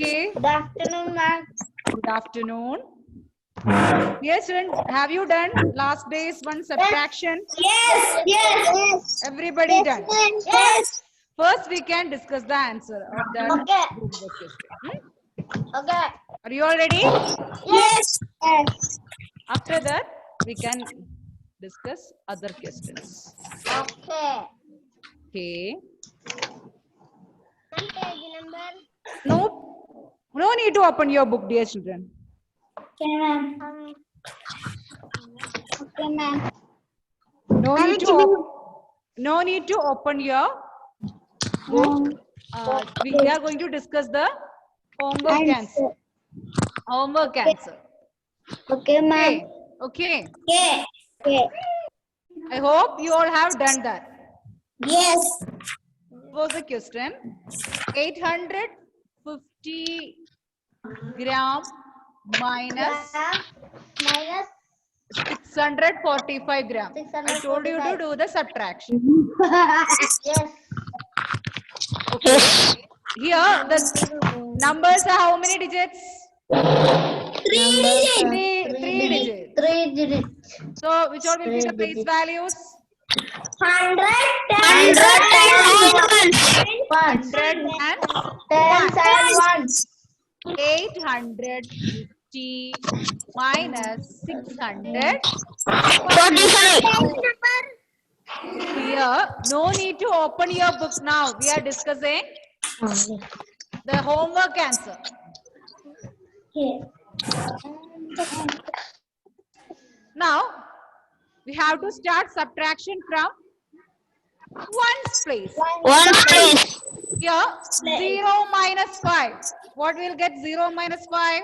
Okay. Good afternoon, ma'am. Good afternoon. Yes, children, have you done last day's one subtraction? Yes. Yes. Everybody done. Yes. First, we can discuss the answer of that Okay. homework question. Okay. Are you all ready? Yes. Yes. After that, we can discuss other questions. Okay. Okay. Page number. No need to open your book, dear children. Okay, ma'am. Okay, ma'am. No need to open your book. We are going to discuss the homework answer. Homework answer. Okay, ma'am. Okay. Okay. Okay. I hope you all have done that. Yes. What was the question? 850 gram minus Minus 645 gram. I told you to do the subtraction. Yes. Okay. Here the numbers are how many digits? Three digits. 3 digits. So which all will be the base values? 100 and 850 minus 600. Here, no need to open your book now. We are discussing the homework answer. Now, we have to start subtraction from ones place. Here, 0 minus 5. What will get 0 minus 5?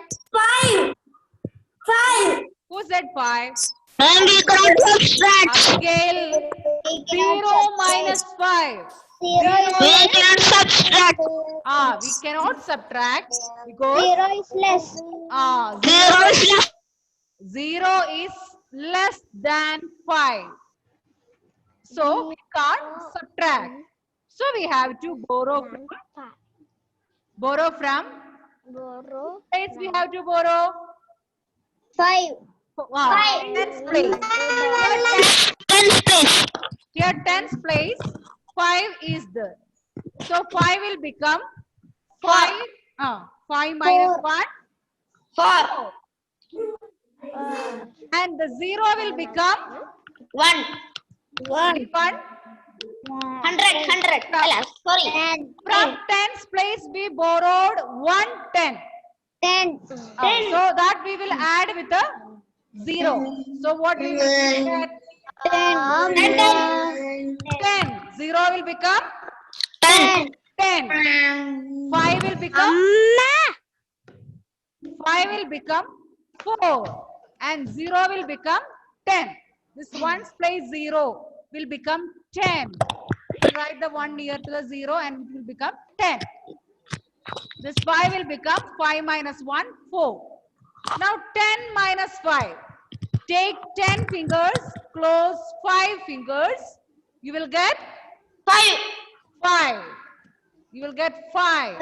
5. Who said 5? We cannot subtract. Abigail, 0 minus 5. We cannot subtract. We cannot subtract because 0 is less. 0 is less than 5. So we can't subtract. So we have to borrow from. Borrow from. Place we have to borrow. 5. Tens place. Here tens place. 5 is there. So 5 will become 5. 5 minus 1. 4. And the 0 will become 1. 1. 100. Sorry. From tens place we borrowed 110. 10. So that we will add with a 0. So what will we get? 10. 0 will become 10. 10. 5 will become 4. And 0 will become 10. This ones place 0 will become 10. Write the 1 near to the 0 and it will become 10. This 5 will become 5 minus 1, 4. Now 10 minus 5. Take 10 fingers, close 5 fingers. You will get 5. You will get 5.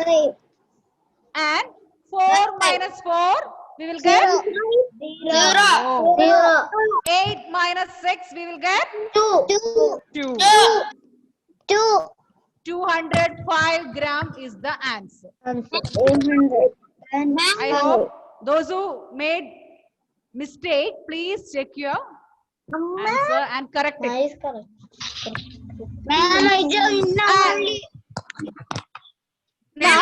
And 4 minus 4, we will get 0. 8 minus 6, we will get 2. 205 gram is the answer. I hope those who made mistake, please check your answer and correct it. Now,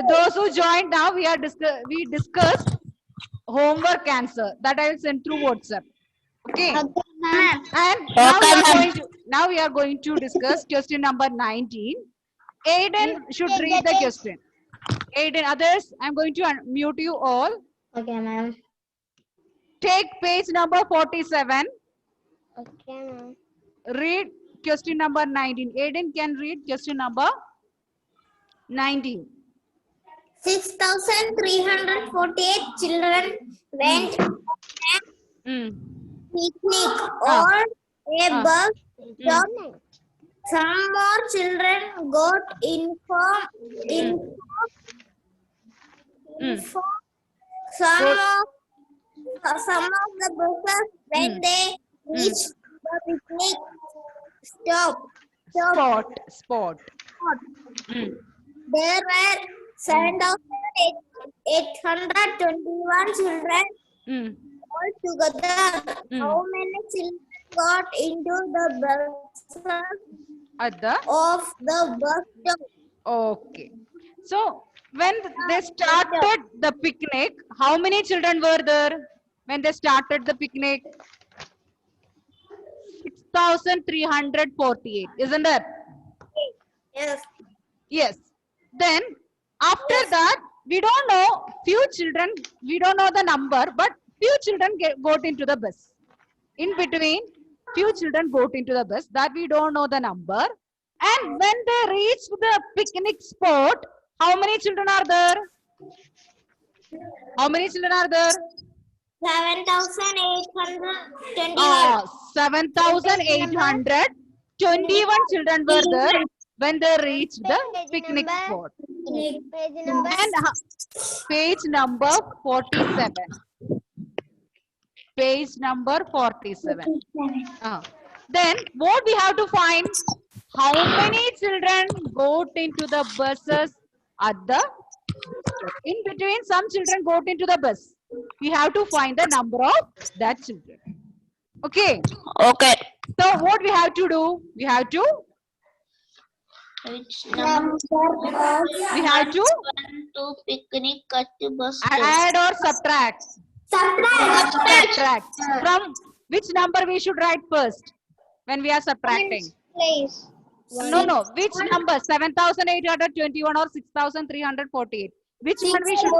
those who joined now, we discussed homework answer that I will send through WhatsApp. Okay. And now we are going to discuss question number 19. Aiden should read the question. Aiden, others, I'm going to unmute you all. Okay, ma'am. Take page number 47. Okay, ma'am. Read question number 19. Aiden can read question number 19. 6,348 children went picnic on a bus stop. Some more children got informed Some Good. of the buses when they reach the picnic stop. Spot. Mm. There were 7,821 children Mm. altogether. How many children got into the buses At the of the bus stop? okay. So when they started the picnic, how many children were there when they started the picnic? 6,348, isn't it? Yes. Yes. Then after that, we don't know few children, we don't know the number, but few children got into the bus. In between, few children got into the bus that we don't know the number. And when they reached the picnic spot, how many children are there? How many children are there? 7,821. 7,821 children were there when they reached the picnic spot. Page number. And page number 47. Page number 47. Then what we have to find? How many children got into the buses at the in between? Some children got into the bus. We have to find the number of that children. Okay. Okay. So what we have to do? We have to Which number? we have to To picnic at the bus stop. add or subtract. Subtract. From which number we should write first when we are subtracting? Please. No. Which number? 7,821 or 6,348? Which one we should?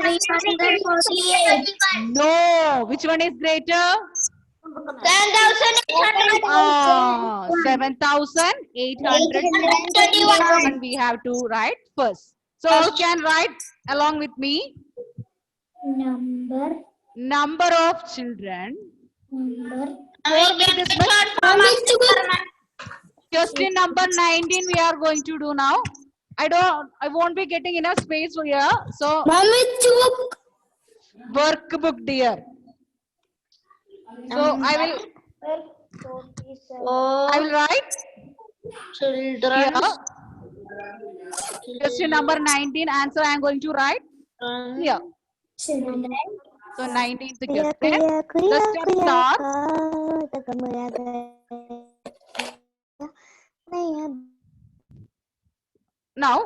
348. No. Which one is greater? 7,821 we have to write first. So you can write along with me. Number of children. Question number 19 we are going to do now. I won't be getting enough space here. So workbook dear. So I will write Children. here. Question number 19 answer I am going to write here. So 19th question. The step starts. Now,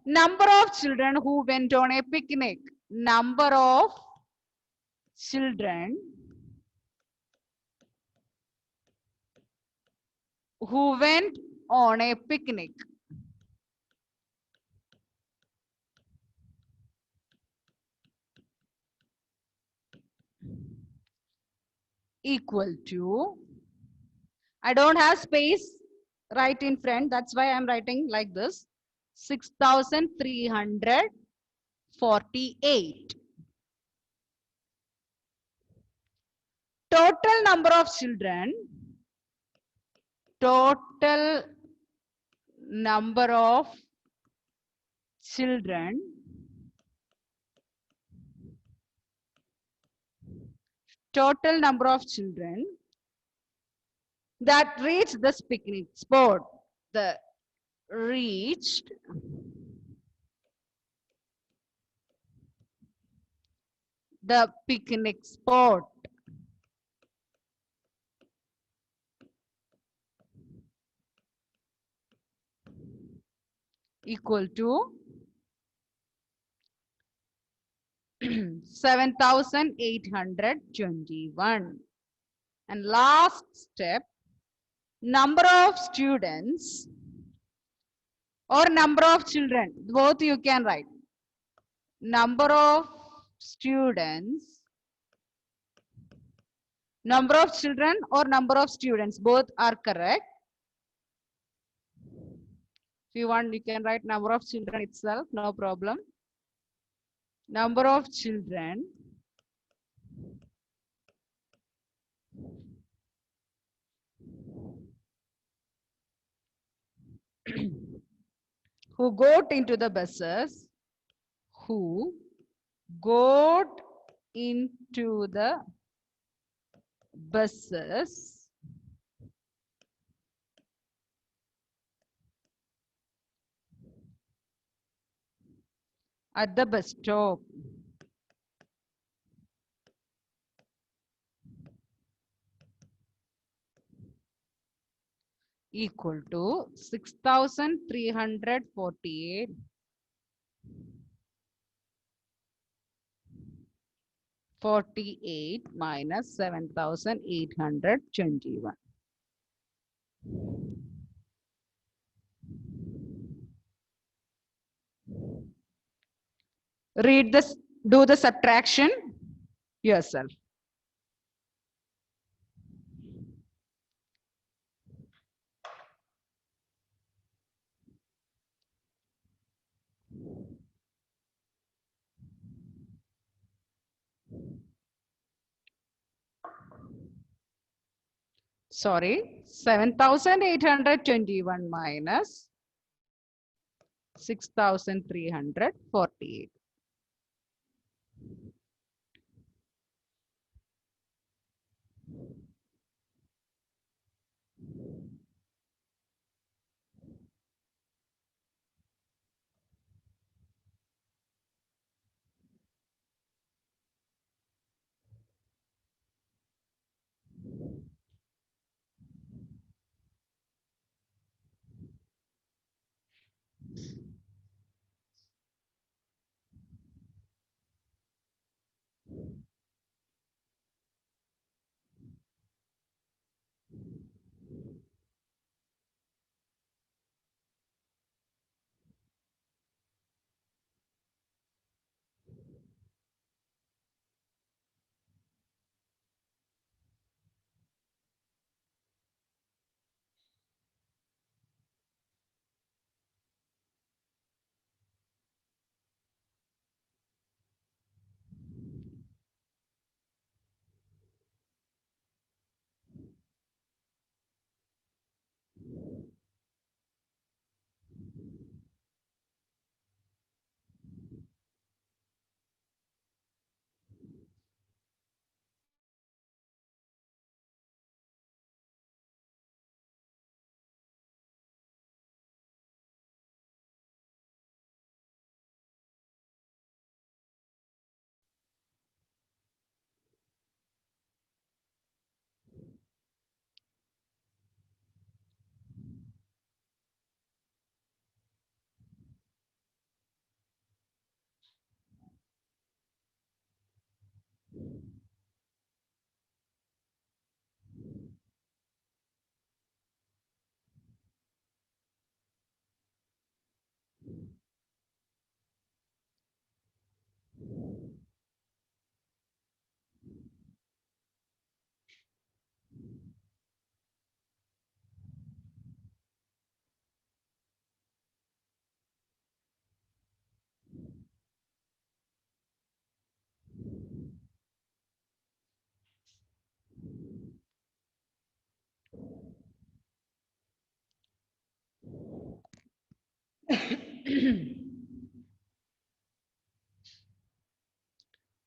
number of children who went on a picnic. Number of children who went on a picnic. Equal to, I don't have space right in front, that's why I'm writing like this, 6,348. Total number of children, total number of children that reached this picnic spot. The reached the picnic spot. Equal to 7,821. And last step, number of students or number of children, both you can write. Number of students, number of children or number of students, both are correct. If you want, you can write number of children itself, no problem. Number of children who got into the buses, who got into the buses at the bus stop. Equal to 6,348 minus 7,821. Read this, do the subtraction yourself. Sorry, 7,821 minus 6,348.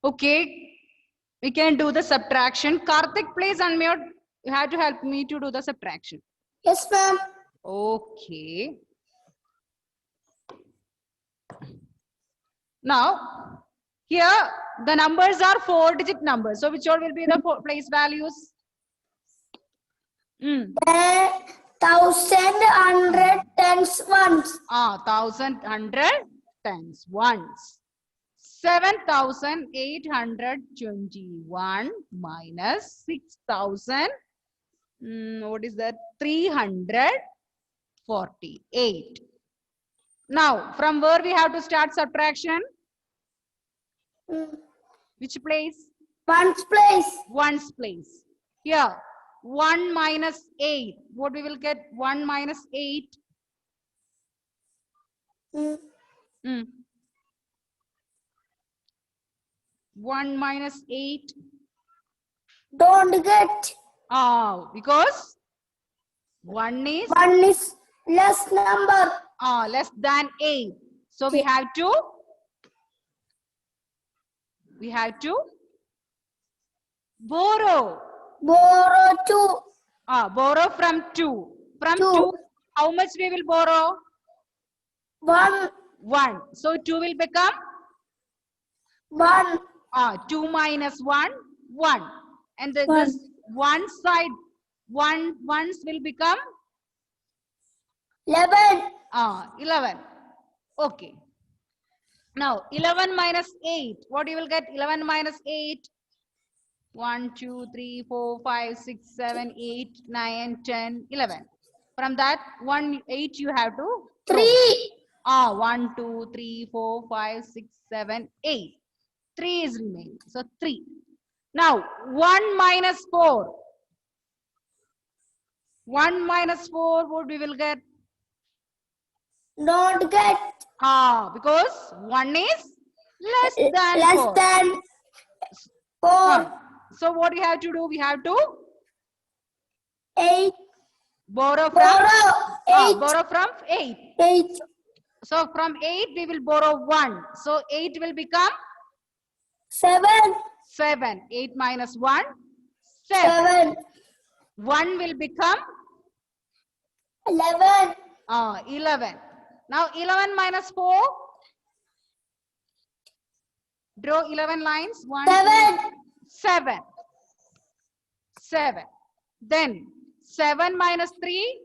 Okay, we can do the subtraction. Karthik, please unmute. You have to help me to do the subtraction. Yes, ma'am. Okay. Now, here the numbers are 4-digit numbers. So which all will be the place values? 1,100 tens ones. 1,100 tens ones. 7,821 minus 6,000. What is that? 348. Now, from where we have to start subtraction? Which place? Ones place. Ones place. Here, 1 minus 8. What we will get? 1 minus 8. 1 minus 8. Don't get. Because 1 is less number. less than 8. So we have to we have to borrow. Borrow 2. Borrow from 2. From Two. 2, how much we will borrow? 1. 1. So 2 will become 1. 2 minus 1, 1. And One. this one side, ones will become 11. 11. Okay. Now 11 minus 8. What you will get? 11 minus 8. 1, 2, 3, 4, 5, 6, 7, 8, 9, 10, 11. From that 8 you have to 3. 1, 2, 3, 4, 5, 6, 7, 8. 3 is remaining. So 3. Now 1 minus 4. 1 minus 4, what we will get? Don't get Because 1 is less than less 4. than 4. So what we have to do? We have to 8. borrow from Borrow 8. borrow from 8. 8. So from 8 we will borrow 1. So 8 will become 7. 7. 8 minus 1, 7. 7. 1 will become 11. 11. Now 11 minus 4. Draw 11 lines. 1, 7. 2, 7. 7. Then 7 minus 3.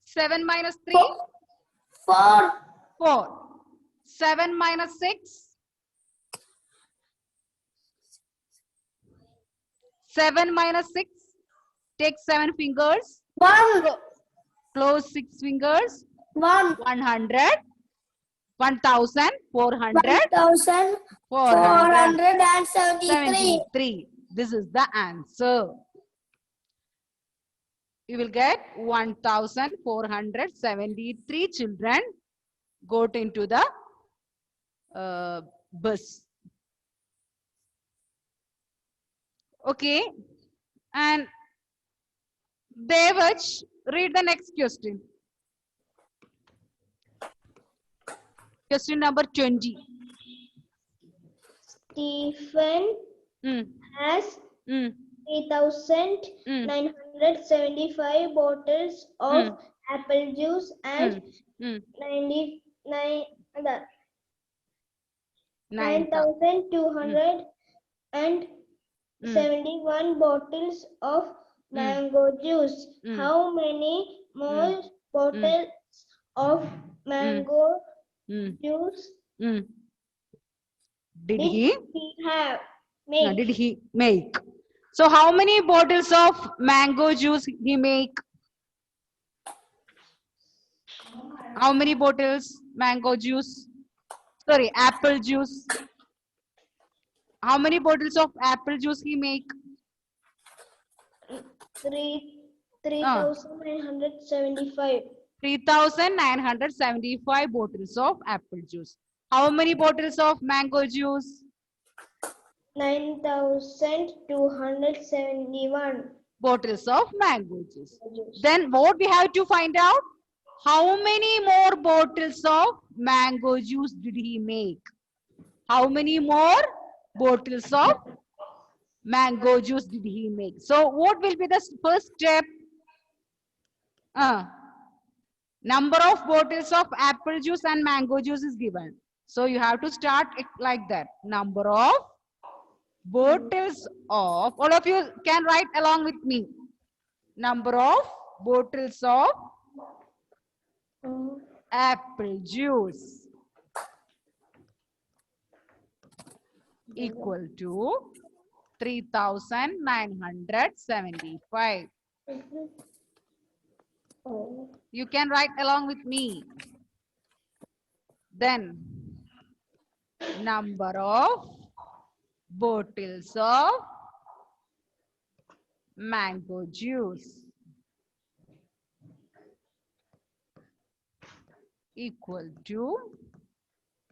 7 minus 3. 4. 4. 7 minus 6. 7 minus 6. Take 7 fingers. 1. Close 6 fingers. 1. 100. 1,400. 473. 73. This is the answer. You will get 1,473 children got into the bus. Okay. And Devach, read the next question. Question number 20. Stephen has 3,975 bottles of apple juice and 9,271 bottles of mango juice. How many more bottles of mango juice Did he have did he make? So how many bottles of mango juice he make? How many bottles mango juice? Sorry, apple juice. How many bottles of apple juice he make? 3,975. 3,975 bottles of apple juice. How many bottles of mango juice? 9,271 bottles of mango juice. Then what we have to find out? How many more bottles of mango juice did he make? How many more bottles of mango juice did he make? So what will be the first step? Number of bottles of apple juice and mango juice is given. So you have to start it like that. Number of bottles of, all of you can write along with me. Number of bottles of apple juice equal to 3,975. You can write along with me. Then number of bottles of mango juice equal to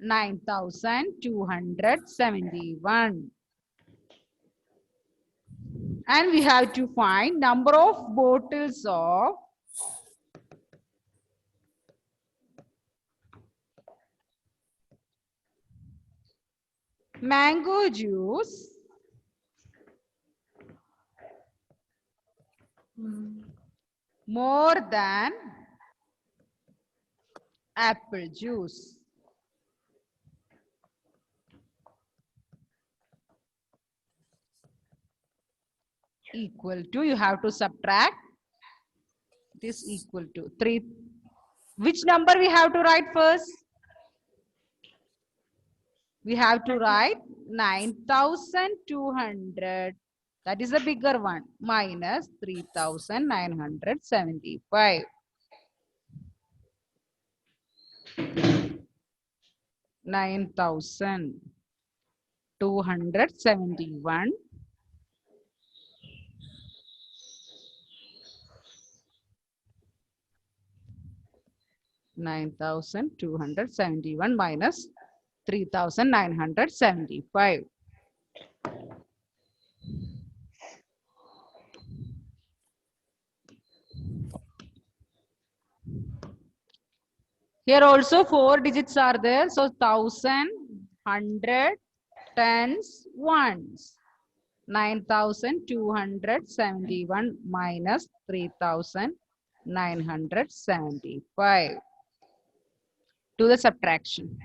9,271. And we have to find number of bottles of mango juice more than apple juice. Equal to, you have to subtract. It is equal to 3. Which number we have to write first? We have to write 9,200. That is the bigger one. Minus 3,975. 9,271 9,271 minus 3,975. Here also 4 digits are there. So 1,000, 100, tens, ones. 9,271 minus 3,975. Do the subtraction.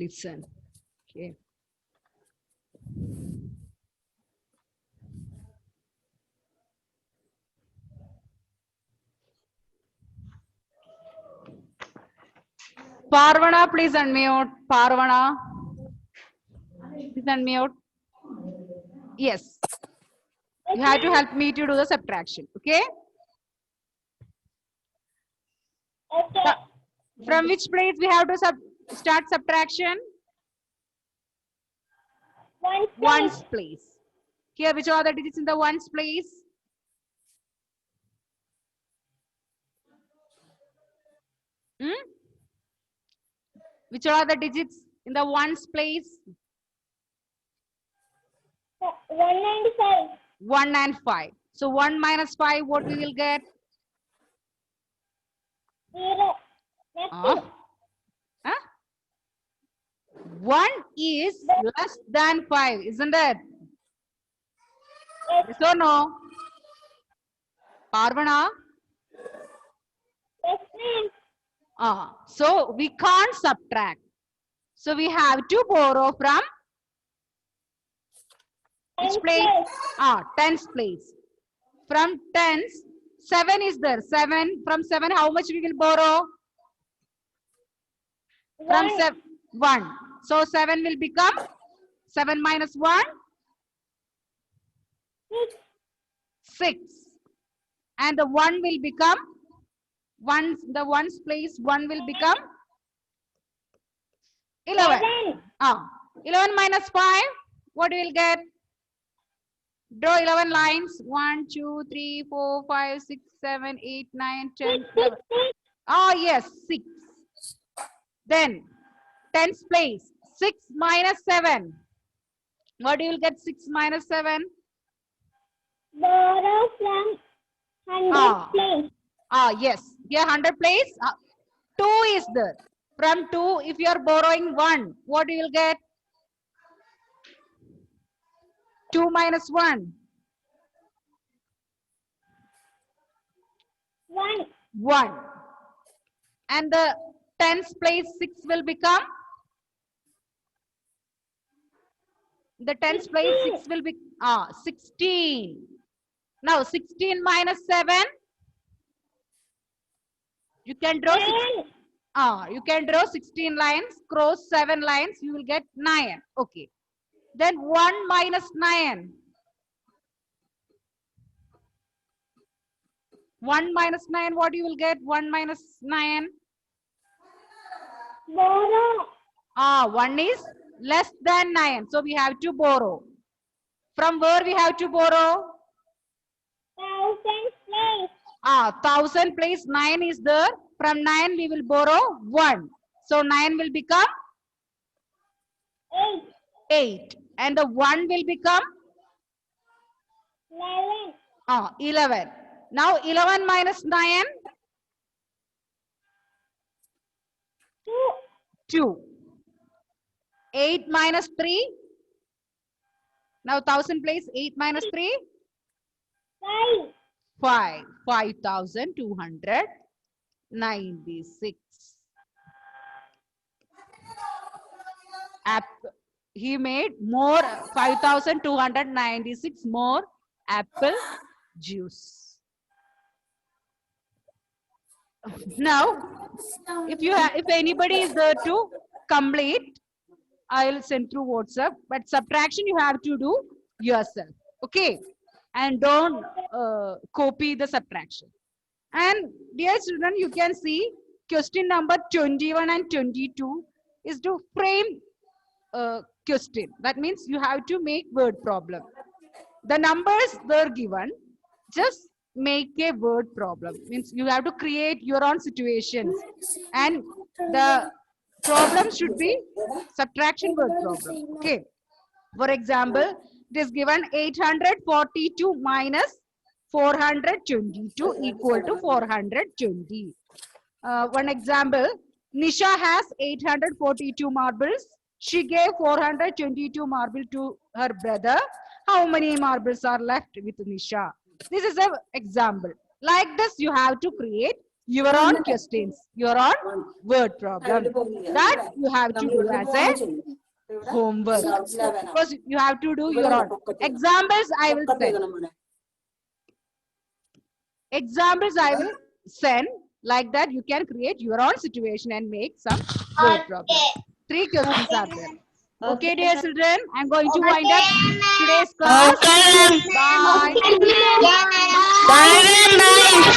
Listen. Okay. Parvana, please unmute. Parvana. Please unmute. Yes. You have to help me to do the subtraction. Okay? Okay. From which place we have to start subtraction? Ones place. Here, which are the digits in the ones place? Which are the digits in the ones place? 195. 1 and 5. So 1 minus 5, what we will get? 0. Huh? 1 is less than 5, isn't it? Yes or no? Parvana? Yes, please. So we can't subtract. So we have to borrow from which place? Tens place. From tens, 7 is there. 7. From 7, how much we will borrow? From 7, 1. So 7 will become 7 minus 1? 6. And the 1 will become the ones place 1 will become 11. 11 minus 5, what you will get? Draw 11 lines. 1, 2, 3, 4, 5, 6, 7, 8, 9, 10, 11. Yes, 6. Then tens place 6 minus 7. What you will get? 6 minus 7? Borrow from 100 place. Yes. Here 100 place. 2 is there. From 2, if you are borrowing 1, what you will get? 2 minus 1. 1. 1. And the tens place 6 will become The tens place 6 will be 16. Now 16 minus 7. You can draw you can draw 16 lines, cross 7 lines, you will get 9. Okay. Then 1 minus 9. 1 minus 9, what you will get? 1 minus 9. Borrow. 1 is less than 9. So we have to borrow. From where we have to borrow? 1,000 place. 1,000 place 9 is there. From 9 we will borrow 1. So 9 will become 8. And the 1 will become 11. Now 11 minus 9. 2. 8 minus 3. Now 1,000 place 8 minus 3. 5. 5,296. He made more 5,296 more apple juice. Now, if anybody is there to complete, I'll send through WhatsApp. But subtraction you have to do yourself. Okay. And don't copy the subtraction. And dear children, you can see question number 21 and 22 is to frame question. That means you have to make word problem. The numbers were given. Just make a word problem. Means you have to create your own situations. And the problem should be subtraction word problem. Okay. For example, it is given 842 minus 422 equal to 420. One example, Nisha has 842 marbles. She gave 422 marbles to her brother. How many marbles are left with Nisha? This is an example. Like this, you have to create your own questions, your own word problem. That you have to do as a homework. Because you have to do your own. Examples I will send. Examples I will send. Like that, you can create your own situation and make some word problem. 3 questions are there. Okay, dear children, I'm going to wind up today's class. Bye. Bye.